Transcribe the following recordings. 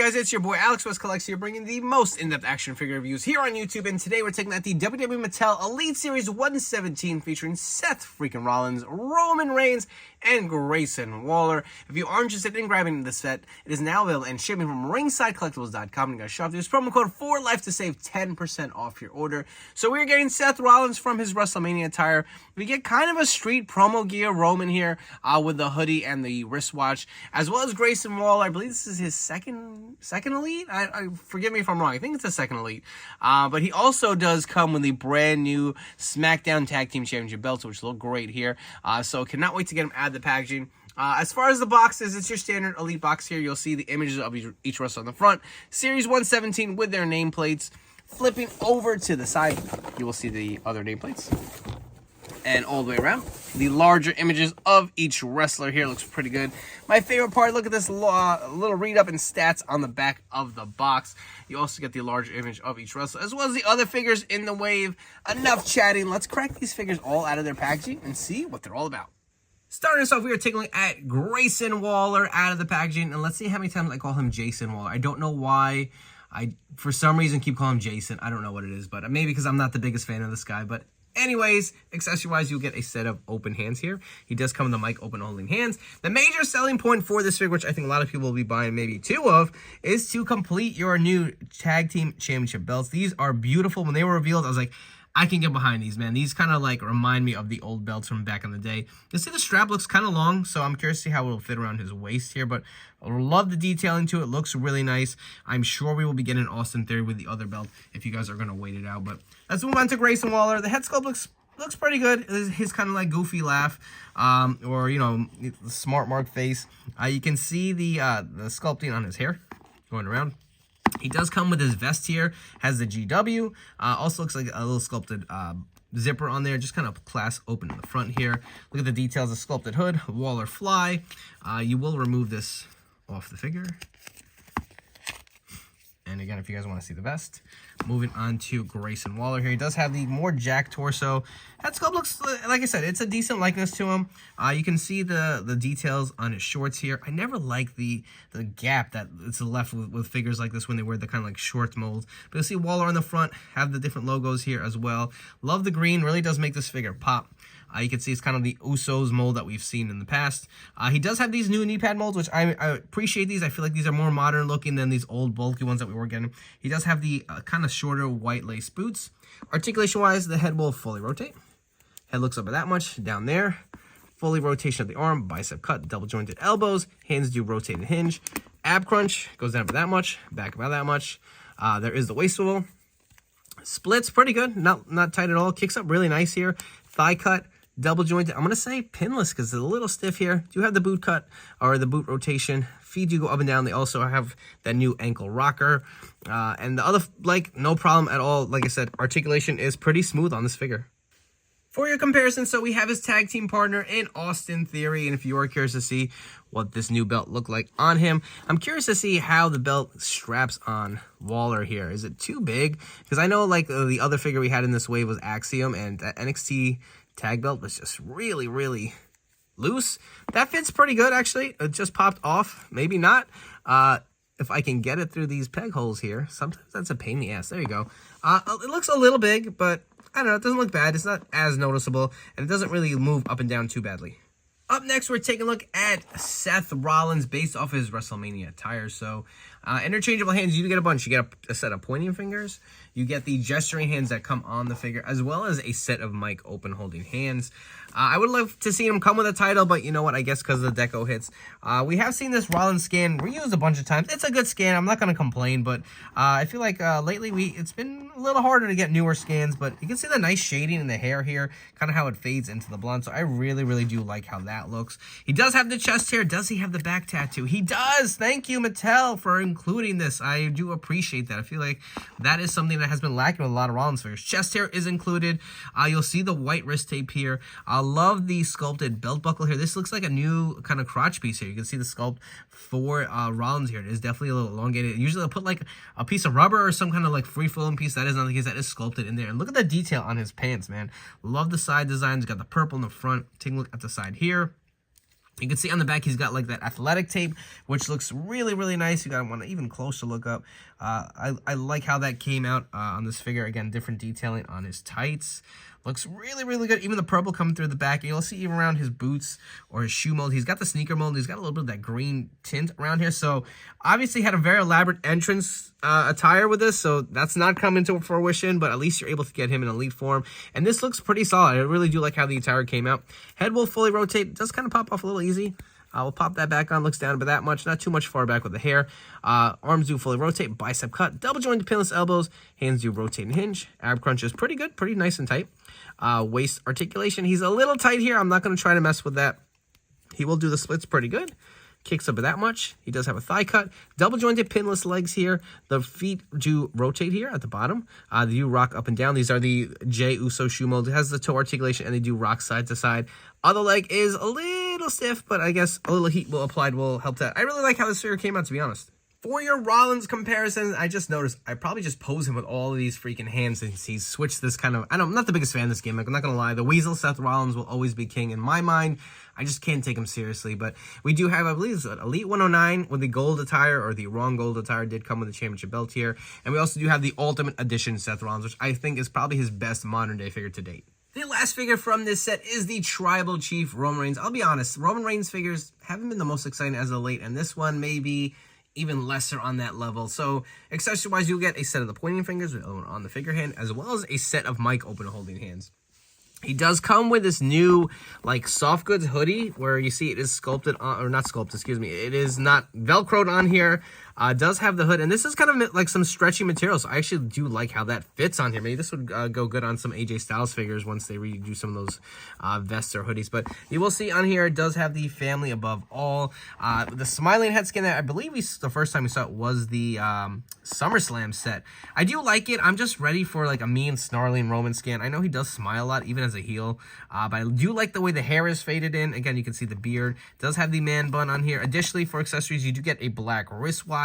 guys? It's your boy Alex West Collects here, bringing the most in-depth action figure reviews here on YouTube. And today we're taking out the WWE Mattel Elite Series 117 featuring Seth freaking Rollins, Roman Reigns, and Grayson Waller. If you are interested in grabbing this set, it is now available and shipping from ringsidecollectibles.com. You guys shop. Use promo code FORLIFE to save 10% off your order. So we're getting Seth Rollins from his WrestleMania attire. We get kind of a street promo gear Roman here with the hoodie and the wristwatch, as well as Grayson Waller. I believe this is his second Elite. I forgive me if I'm wrong. I think it's the second Elite. But he also does come with the brand new SmackDown Tag Team Championship belts, which look great here. So cannot wait to get them out of the packaging. As far as the boxes, it's your standard Elite box here. You'll see the images of each wrestler on the front. Series 117 with their nameplates. Flipping over to the side, you will see the other nameplates. And all the way around, the larger images of each wrestler here. Looks pretty good. My favorite part, look at this little read-up and stats on the back of the box. You also get the larger image of each wrestler, as well as the other figures in the wave. Enough chatting. Let's crack these figures all out of their packaging and see what they're all about. Starting us off, we are taking a look at Grayson Waller out of the packaging. And let's see how many times I call him Jason Waller. I don't know why. I, for some reason, keep calling him Jason. I don't know what it is, but maybe because I'm not the biggest fan of this guy. But anyways, accessory-wise, you'll get a set of open hands here. He does come with the mic open holding hands. The major selling point for this figure, which I think a lot of people will be buying maybe two of, is to complete your new Tag Team Championship belts. These are beautiful. When they were revealed, I was like, I can get behind these, man. These kind of like remind me of the old belts from back in the day. You see the strap looks kind of long, so I'm curious to see how it'll fit around his waist here, but I love the detailing to it. Looks really nice. I'm sure we will be getting Austin Theory with the other belt if you guys are going to wait it out. But let's move on to Grayson Waller. The head sculpt looks pretty good. His kind of like goofy laugh, or, you know, smart mark face. You can see the sculpting on his hair going around. He does come with his vest here, has the GW, also looks like a little sculpted zipper on there, just kind of class open in the front here. Look at the details of sculpted hood, Waller fly. You will remove this off the figure. And again, if you guys want to see the vest. Moving on to Grayson Waller here. He does have the more jacked torso. Head sculpt looks, like I said, it's a decent likeness to him. You can see the details on his shorts here. I never like the gap that it's left with figures like this when they wear the kind of like short molds. But you'll see Waller on the front, have the different logos here as well. Love the green, really does make this figure pop. You can see it's kind of the Usos mold that we've seen in the past. He does have these new knee pad molds, which I appreciate these. I feel like these are more modern looking than these old bulky ones that we were getting. He does have the kind of shorter white lace boots. Articulation-wise, the head will fully rotate. Head looks up at that much, down there. Fully rotation of the arm, bicep cut, double jointed elbows. Hands do rotate and hinge. Ab crunch goes down about that much, back about that much. There is the waist swivel. Splits pretty good, not tight at all. Kicks up really nice here. Thigh cut. Double jointed. I'm going to say pinless because it's a little stiff here. Do have the boot cut or the boot rotation. Feet do go up and down. They also have that new ankle rocker. And the other, like, no problem at all. Like I said, articulation is pretty smooth on this figure. For your comparison, so we have his tag team partner in Austin Theory. And if you are curious to see what this new belt looked like on him, I'm curious to see how the belt straps on Waller here. Is it too big? Because I know, like, the other figure we had in this wave was Axiom, and that NXT tag belt was just really, really loose. That fits pretty good, actually. It just popped off. Maybe not. If I can get it through these peg holes here. Sometimes that's a pain in the ass. There you go. It looks a little big, but I don't know. It doesn't look bad. It's not as noticeable, and it doesn't really move up and down too badly. Up next, we're taking a look at Seth Rollins based off his WrestleMania attire. So, interchangeable hands, you get a bunch. You get a set of pointing fingers. You get the gesturing hands that come on the figure, as well as a set of mic open holding hands. I would love to see him come with a title, but you know what? I guess because of the deco hits. We have seen this Rollins scan reused a bunch of times. It's a good scan. I'm not going to complain, but I feel like lately it's been a little harder to get newer scans, but you can see the nice shading in the hair here, kind of how it fades into the blonde. So I really, really do like how that looks. He does have the chest hair. Does he have the back tattoo? He does. Thank you, Mattel, for including this. I do appreciate that. I feel like that is something that has been lacking with a lot of Rollins figures. Chest hair is included. You'll see the white wrist tape here. I love the sculpted belt buckle here. This looks like a new kind of crotch piece here. You can see the sculpt for Rollins here. It is definitely a little elongated. Usually they'll put like a piece of rubber or some kind of like free-flowing piece. That is not the case. That is sculpted in there. And look at the detail on his pants, man. Love the side designs. Got the purple in the front. Take a look at the side here. You can see on the back he's got like that athletic tape, which looks really, really nice. You got to want to even closer look up. I like how that came out on this figure. Again, different detailing on his tights. Looks really, really good. Even the purple coming through the back. You'll see even around his boots or his shoe mold. He's got the sneaker mold. He's got a little bit of that green tint around here. So obviously had a very elaborate entrance attire with this. So that's not coming to fruition, but at least you're able to get him in elite form. And this looks pretty solid. I really do like how the attire came out. Head will fully rotate. It does kind of pop off a little easy. We'll pop that back on. Looks down about that much. Not too much far back with the hair. Arms do fully rotate. Bicep cut. Double jointed pinless elbows. Hands do rotate and hinge. Ab crunch is pretty good. Pretty nice and tight. Waist articulation. He's a little tight here. I'm not going to try to mess with that. He will do the splits pretty good. Kicks up that much. He does have a thigh cut. Double jointed pinless legs here. The feet do rotate here at the bottom. They do rock up and down. These are the Jey Uso shoe mold. It has the toe articulation and they do rock side to side. Other leg is a little stiff, but I guess a little heat will help that. I really like how this figure came out, to be honest. For your Rollins comparisons, I just noticed I probably just pose him with all of these freaking hands since he's switched this kind of... I'm not the biggest fan of this gimmick. I'm not going to lie. The Weasel Seth Rollins will always be king in my mind. I just can't take him seriously. But we do have, I believe, it's Elite 109 with the gold attire, or the wrong gold attire did come with the championship belt here. And we also do have the Ultimate Edition Seth Rollins, which I think is probably his best modern day figure to date. The last figure from this set is the Tribal Chief Roman Reigns. I'll be honest, Roman Reigns figures haven't been the most exciting as of late, and this one may be even lesser on that level. So accessory-wise, you'll get a set of the pointing fingers on the figure hand, as well as a set of mic open holding hands. He does come with this new, like, soft goods hoodie, where you see it is sculpted on, or not sculpted, excuse me. It is not Velcroed on here. Does have the hood, and this is kind of like some stretchy material, so I actually do like how that fits on here. Maybe this would go good on some AJ Styles figures once they redo some of those vests or hoodies. But you will see on here, it does have the family above all. The smiling head skin that I believe the first time we saw it was the SummerSlam set. I do like it. I'm just ready for like a mean, snarling Roman skin. I know he does smile a lot, even as a heel, but I do like the way the hair is faded in. Again, you can see the beard. It does have the man bun on here. Additionally, for accessories, you do get a black wristwatch.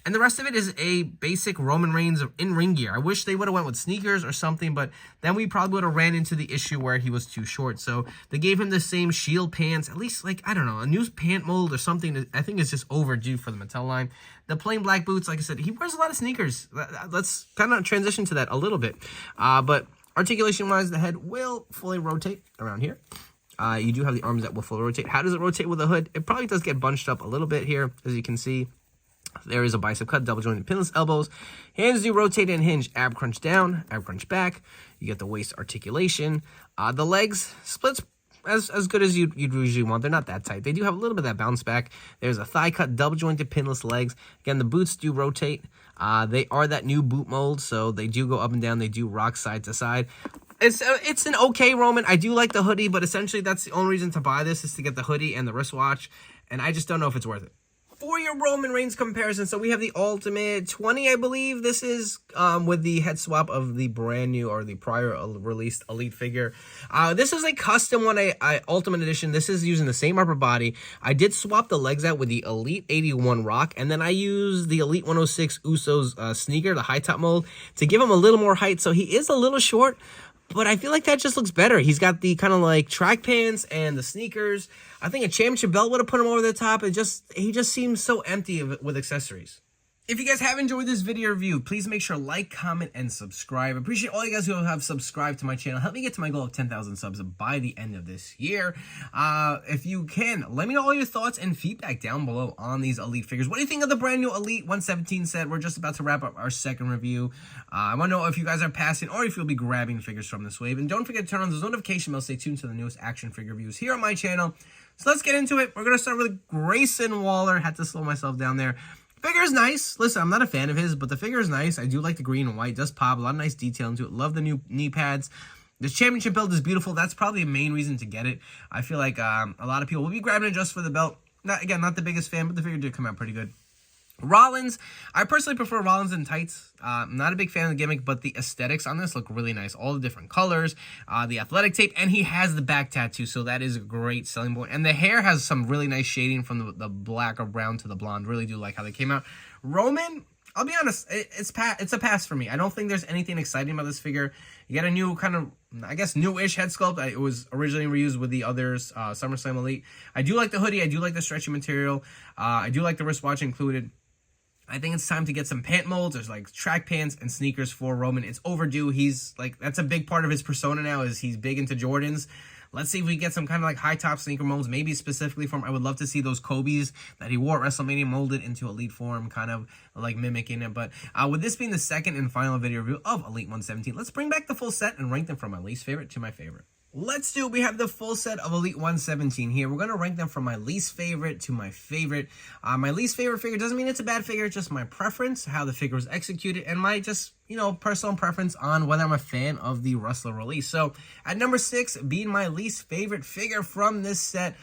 And the rest of it is a basic Roman Reigns in ring gear. I wish they would have went with sneakers or something, but then we probably would have ran into the issue where he was too short. So they gave him the same Shield pants, at least, like, I don't know, a new pant mold or something that I think is just overdue for the Mattel line. The plain black boots, like I said, he wears a lot of sneakers. Let's kind of transition to that a little bit. But articulation-wise, the head will fully rotate around here. You do have the arms that will fully rotate. How does it rotate with the hood? It probably does get bunched up a little bit here, as you can see. There is a bicep cut, double jointed pinless elbows. Hands do rotate and hinge. Ab crunch down, ab crunch back. You get the waist articulation. The legs splits as good as you'd usually want. They're not that tight. They do have a little bit of that bounce back. There's a thigh cut, double jointed pinless legs. Again, the boots do rotate. They are that new boot mold, so they do go up and down. They do rock side to side. It's an okay Roman. I do like the hoodie, but essentially that's the only reason to buy this is to get the hoodie and the wristwatch, and I just don't know if it's worth it. For your Roman Reigns comparison, so we have the Ultimate 20, I believe this is, with the head swap of the brand new or the prior released Elite figure. This is a custom one, Ultimate Edition. This is using the same upper body. I did swap the legs out with the Elite 81 Rock, and then I used the Elite 106 Usos sneaker, the high top mold, to give him a little more height. So he is a little short, but I feel like that just looks better. He's got the kind of like track pants and the sneakers. I think a championship belt would have put him over the top. He just seems so empty with accessories. If you guys have enjoyed this video review, please make sure to like, comment, and subscribe. I appreciate all you guys who have subscribed to my channel. Help me get to my goal of 10,000 subs by the end of this year. If you can, let me know all your thoughts and feedback down below on these Elite figures. What do you think of the brand new Elite 117 set? We're just about to wrap up our second review. I want to know if you guys are passing or if you'll be grabbing figures from this wave. And don't forget to turn on those notification bells. Stay tuned to the newest action figure reviews here on my channel. So let's get into it. We're going to start with Grayson Waller. Had to slow myself down there. Figure is nice. Listen, I'm not a fan of his, but the figure is nice. I do like the green and white. It does pop. A lot of nice detail into it. Love the new knee pads. This championship belt is beautiful. That's probably the main reason to get it. I feel like a lot of people will be grabbing it just for the belt. Not the biggest fan, but the figure did come out pretty good. Rollins, I personally prefer Rollins in tights. I'm not a big fan of the gimmick, but the aesthetics on this look really nice. All the different colors, the athletic tape, and he has the back tattoo, so that is a great selling point. And the hair has some really nice shading from the black or brown to the blonde. Really do like how they came out. Roman, I'll be honest, it's a pass for me. I don't think there's anything exciting about this figure. You get a new kind of I guess, newish head sculpt. It was originally reused with the others, SummerSlam Elite. I do like the hoodie. I do like the stretchy material. I do like the wristwatch included. I think it's time to get some pant molds. There's like track pants and sneakers for Roman. It's overdue. He's like, that's a big part of his persona now, is he's big into Jordans. Let's see if we get some kind of like high top sneaker molds, maybe specifically from, I would love to see those Kobe's that he wore at WrestleMania molded into Elite form, kind of like mimicking it. But with this being the second and final video review of Elite 117, let's bring back the full set and rank them from my least favorite to my favorite. Let's do it. We have the full set of Elite 117 here. We're going to rank them from my least favorite to my favorite. My least favorite figure doesn't mean it's a bad figure. It's just my preference, how the figure was executed, and my just, you know, personal preference on whether I'm a fan of the wrestler release. So at number 6, being my least favorite figure from this set,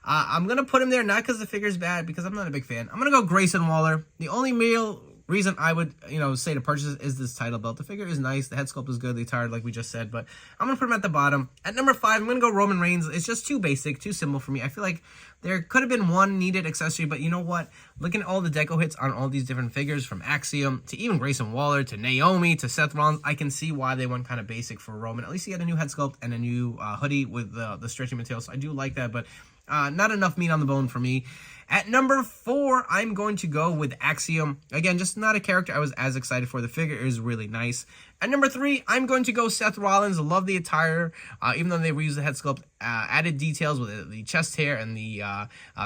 I'm going to put him there not because the figure's bad, because I'm not a big fan. I'm going to go Grayson Waller. The only real reason I would, say to purchase is this title belt. The figure is nice. The head sculpt is good. The attire, like we just said, but I'm going to put him at the bottom. At number 5, I'm going to go Roman Reigns. It's just too basic, too simple for me. I feel like there could have been one needed accessory, but you know what? Looking at all the deco hits on all these different figures, from Axiom to even Grayson Waller to Naomi to Seth Rollins, I can see why they went kind of basic for Roman. At least he had a new head sculpt and a new hoodie with the stretchy material, so I do like that, but not enough meat on the bone for me. At number 4, I'm going to go with Axiom. Again, just not a character I was as excited for. The figure is really nice. At number 3, I'm going to go Seth Rollins. Love the attire, even though they reused the head sculpt. Added details with the chest hair and the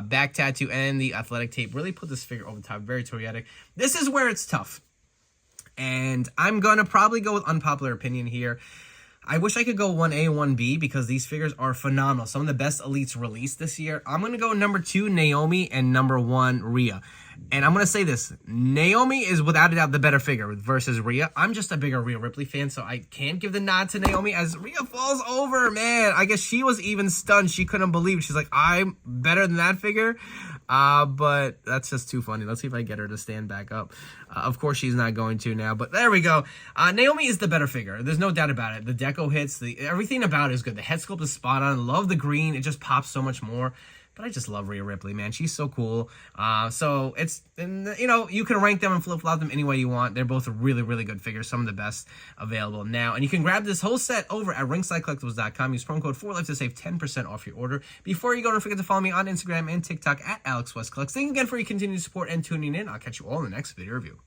back tattoo and the athletic tape really put this figure over the top. Very Toyetic. This is where it's tough. And I'm going to probably go with unpopular opinion here. I wish I could go 1A, 1B, because these figures are phenomenal. Some of the best Elites released this year. I'm going to go number 2, Naomi, and number 1, Rhea. And I'm going to say this. Naomi is without a doubt the better figure versus Rhea. I'm just a bigger Rhea Ripley fan, so I can't give the nod to Naomi as Rhea falls over, man. I guess she was even stunned. She couldn't believe it. She's like, I'm better than that figure. But that's just too funny. Let's see if I get her to stand back up. Of course, she's not going to now, but there we go. Naomi is the better figure. There's no doubt about it. The deco hits, everything about it is good. The head sculpt is spot on. Love the green. It just pops so much more. But I just love Rhea Ripley, man. She's so cool. So it's, you can rank them and flip-flop them any way you want. They're both really, really good figures. Some of the best available now. And you can grab this whole set over at ringsidecollectibles.com. Use promo code 4LIFE to save 10% off your order. Before you go, don't forget to follow me on Instagram and TikTok at AlexWestCollects. Thank you again for your continued support and tuning in. I'll catch you all in the next video review.